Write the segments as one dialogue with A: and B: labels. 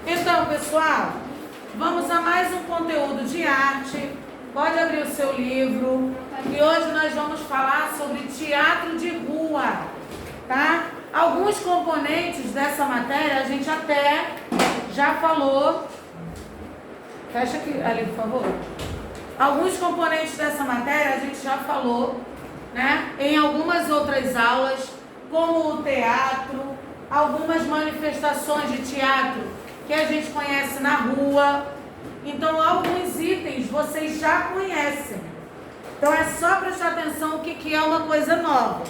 A: Então, pessoal, vamos a mais um conteúdo de arte. Pode abrir o seu livro. E hoje nós vamos falar sobre teatro de rua, tá? Alguns componentes dessa matéria a gente até já falou. Fecha aqui, ali, por favor. Alguns componentes dessa matéria a gente já falou, né? Em algumas outras aulas, como o teatro, algumas manifestações de teatro que a gente conhece na rua. Então, alguns itens vocês já conhecem. Então, é só prestar atenção o que é uma coisa nova.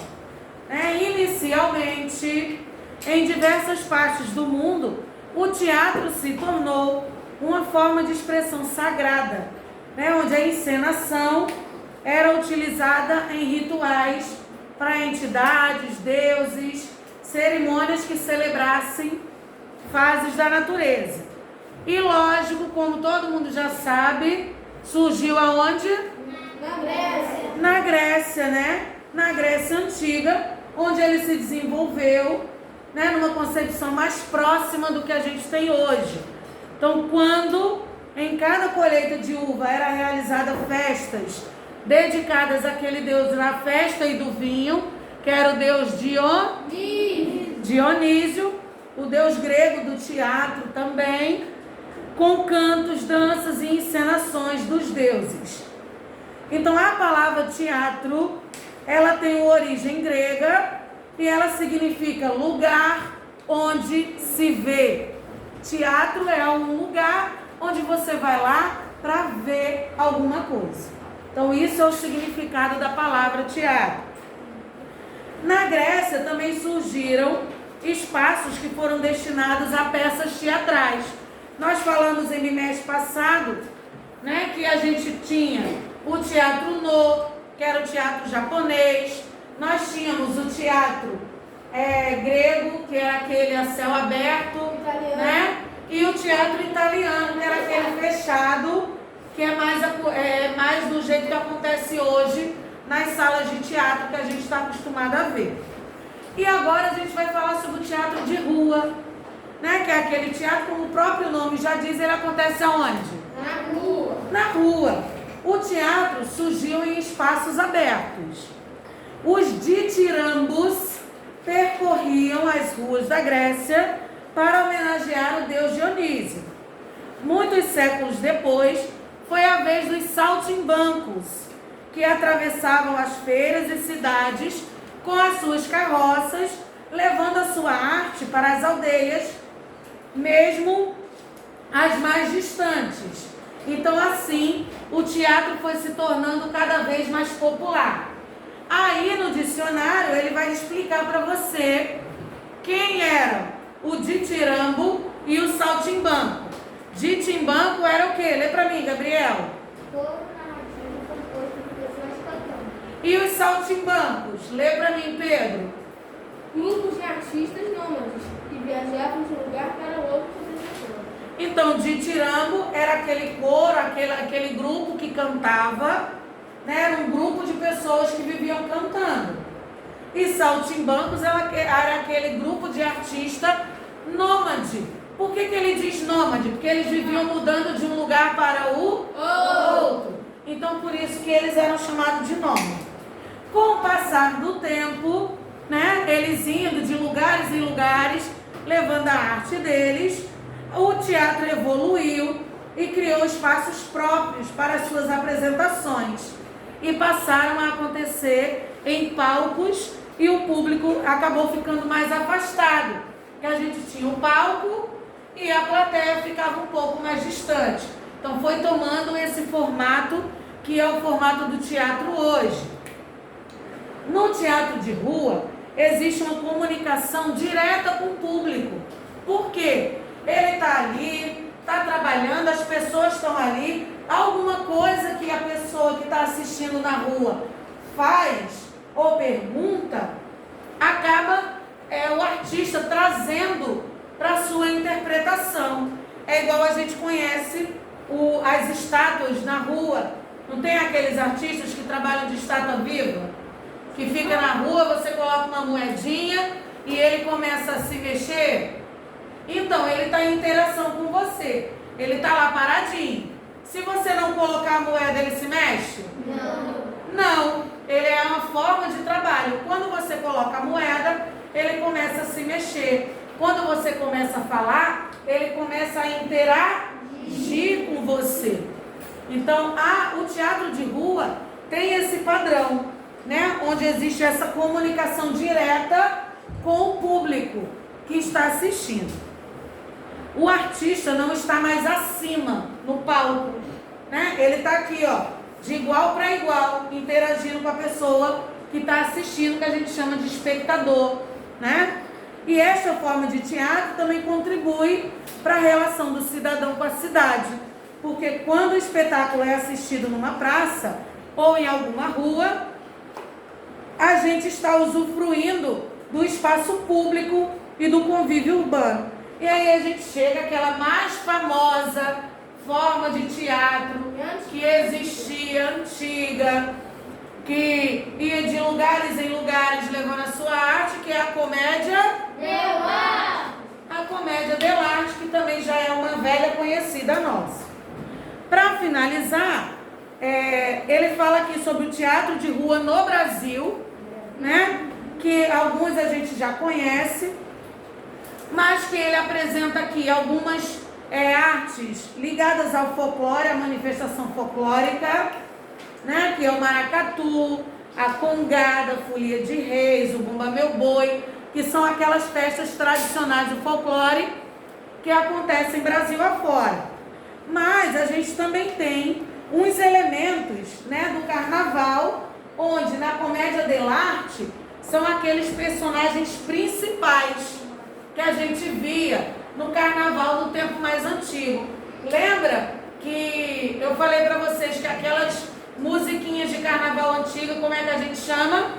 A: Inicialmente, em diversas partes do mundo, o teatro se tornou uma forma de expressão sagrada, onde a encenação era utilizada em rituais para entidades, deuses, cerimônias que celebrassem fases da natureza. E lógico, como todo mundo já sabe, surgiu aonde?
B: Na Grécia.
A: Na Grécia, né? Na Grécia Antiga, onde ele se desenvolveu, numa concepção mais próxima do que a gente tem hoje. Então, quando em cada colheita de uva era realizada festas dedicadas àquele deus da festa e do vinho, que era o deus Dionísio, o deus grego do teatro também, com cantos, danças e encenações dos deuses. Então, a palavra teatro, ela tem origem grega e ela significa lugar onde se vê. Teatro é um lugar onde você vai lá para ver alguma coisa. Então, isso é o significado da palavra teatro. Na Grécia também surgiram espaços que foram destinados a peças teatrais. Nós falamos em bimestre passado, que a gente tinha o teatro No, que era o teatro japonês. Nós tínhamos o teatro grego, que era aquele a céu aberto, e o teatro italiano, que era aquele fechado, que é mais do jeito que acontece hoje nas salas de teatro que a gente está acostumado a ver. E agora a gente vai falar sobre o teatro de rua, que é aquele teatro, como o próprio nome já diz, ele acontece aonde?
B: Na rua.
A: Na rua. O teatro surgiu em espaços abertos. Os ditirambos percorriam as ruas da Grécia para homenagear o deus Dionísio. Muitos séculos depois, foi a vez dos saltimbancos, que atravessavam as feiras e cidades com as suas carroças, levando a sua arte para as aldeias, mesmo as mais distantes. Então, assim, o teatro foi se tornando cada vez mais popular. Aí, no dicionário, ele vai explicar para você quem era o ditirambo e o saltimbanco. Ditimbanco era o quê? Lê para mim, Gabriel. E os saltimbancos? Lê para mim, Pedro.
B: Grupos de artistas nômades que viajavam de um lugar para o outro.
A: Então, ditirambo era aquele coro, aquele grupo que cantava, era um grupo de pessoas que viviam cantando. E saltimbancos era aquele grupo de artista nômade. Por que ele diz nômade? Porque eles viviam mudando de um lugar para o outro. Então, por isso que eles eram chamados de nômade. Com o passar do tempo, eles indo de lugares em lugares, levando a arte deles, o teatro evoluiu e criou espaços próprios para as suas apresentações. E passaram a acontecer em palcos e o público acabou ficando mais afastado. Porque a gente tinha o palco e a plateia ficava um pouco mais distante. Então foi tomando esse formato que é o formato do teatro hoje. No teatro de rua existe uma comunicação direta com o público. Por quê? Ele está ali, está trabalhando, as pessoas estão ali. Alguma coisa que a pessoa que está assistindo na rua faz ou pergunta, acaba o artista trazendo para a sua interpretação. É igual a gente conhece as estátuas na rua. Não tem aqueles artistas que trabalham de estátua viva? Que fica na rua, você coloca uma moedinha e ele começa a se mexer. Então, ele está em interação com você. Ele está lá paradinho. Se você não colocar a moeda, ele se mexe? Não. Ele é uma forma de trabalho. Quando você coloca a moeda, ele começa a se mexer. Quando você começa a falar, ele começa a interagir com você. Então, o teatro de rua tem esse padrão, né? Onde existe essa comunicação direta com o público que está assistindo. O artista não está mais acima no palco, né? Ele está aqui, ó, de igual para igual, interagindo com a pessoa que está assistindo, que a gente chama de espectador, né? E esta forma de teatro também contribui para a relação do cidadão com a cidade, porque quando o espetáculo é assistido numa praça ou em alguma rua, a gente está usufruindo do espaço público e do convívio urbano. E aí a gente chega àquela mais famosa forma de teatro que existia, antiga, que ia de lugares em lugares levando a sua arte, que é a comédia dell'arte. A comédia dell'arte, que também já é uma velha conhecida nossa. Para finalizar, ele fala aqui sobre o teatro de rua no Brasil, né? Que alguns a gente já conhece, mas que ele apresenta aqui algumas artes ligadas ao folclore, à manifestação folclórica, né? Que é o maracatu, a congada, a folia de reis, o bumba meu boi, que são aquelas festas tradicionais do folclore que acontecem Brasil afora. Mas a gente também tem uns elementos, né, do carnaval, onde na comédia dell'arte são aqueles personagens principais que a gente via no carnaval do tempo mais antigo. Lembra que eu falei para vocês que aquelas musiquinhas de carnaval antiga, como é que a gente chama?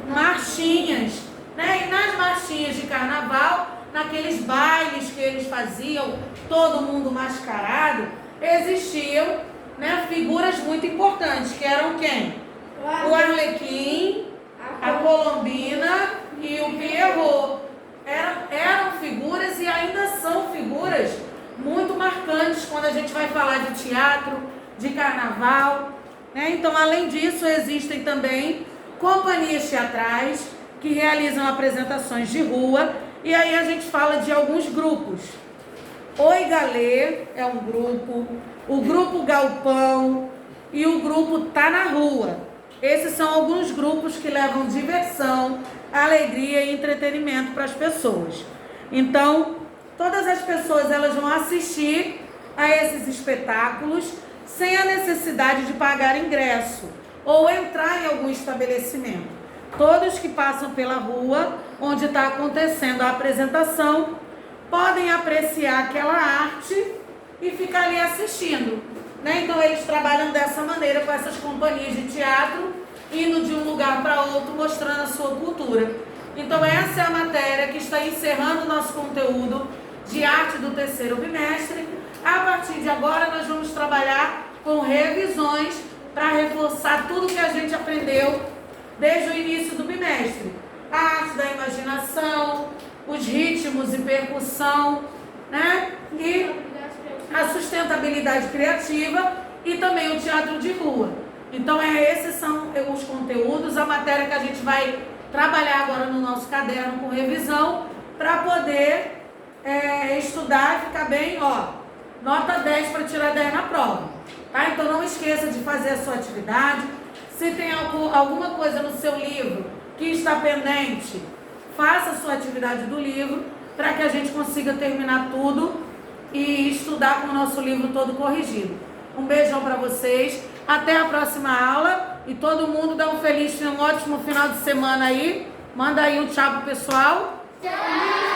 A: Marchinhas, né? E nas marchinhas de carnaval, naqueles bailes que eles faziam, todo mundo mascarado, existiam, né, figuras muito importantes, que eram quem? O Arlequim, a Colombina e o Pierrot. Eram figuras e ainda são figuras muito marcantes quando a gente vai falar de teatro, de carnaval, né? Então, além disso, existem também companhias teatrais que realizam apresentações de rua, e aí a gente fala de alguns grupos. Oi Galê é um grupo, o grupo Galpão e o grupo Tá na Rua. Esses são alguns grupos que levam diversão, alegria e entretenimento para as pessoas. Então, todas as pessoas elas vão assistir a esses espetáculos sem a necessidade de pagar ingresso ou entrar em algum estabelecimento. Todos que passam pela rua onde está acontecendo a apresentação podem apreciar aquela arte e ficar ali assistindo, né? Então eles trabalham dessa maneira com essas companhias de teatro, indo de um lugar para outro, mostrando a sua cultura. Então essa é a matéria que está encerrando o nosso conteúdo de arte do terceiro bimestre. A partir de agora nós vamos trabalhar com revisões para reforçar tudo que a gente aprendeu desde o início do bimestre. A arte da imaginação, os ritmos e percussão, né? E a sustentabilidade criativa e também o teatro de rua. Então, esses são os conteúdos, a matéria que a gente vai trabalhar agora no nosso caderno com revisão para poder estudar e ficar bem, ó, nota 10 para tirar 10 na prova, tá? Então, não esqueça de fazer a sua atividade. Se tem alguma coisa no seu livro que está pendente, faça a sua atividade do livro para que a gente consiga terminar tudo e estudar com o nosso livro todo corrigido. Um beijão para vocês, até a próxima aula e todo mundo dá um ótimo final de semana aí. Manda aí um tchau pro pessoal.
B: Tchau!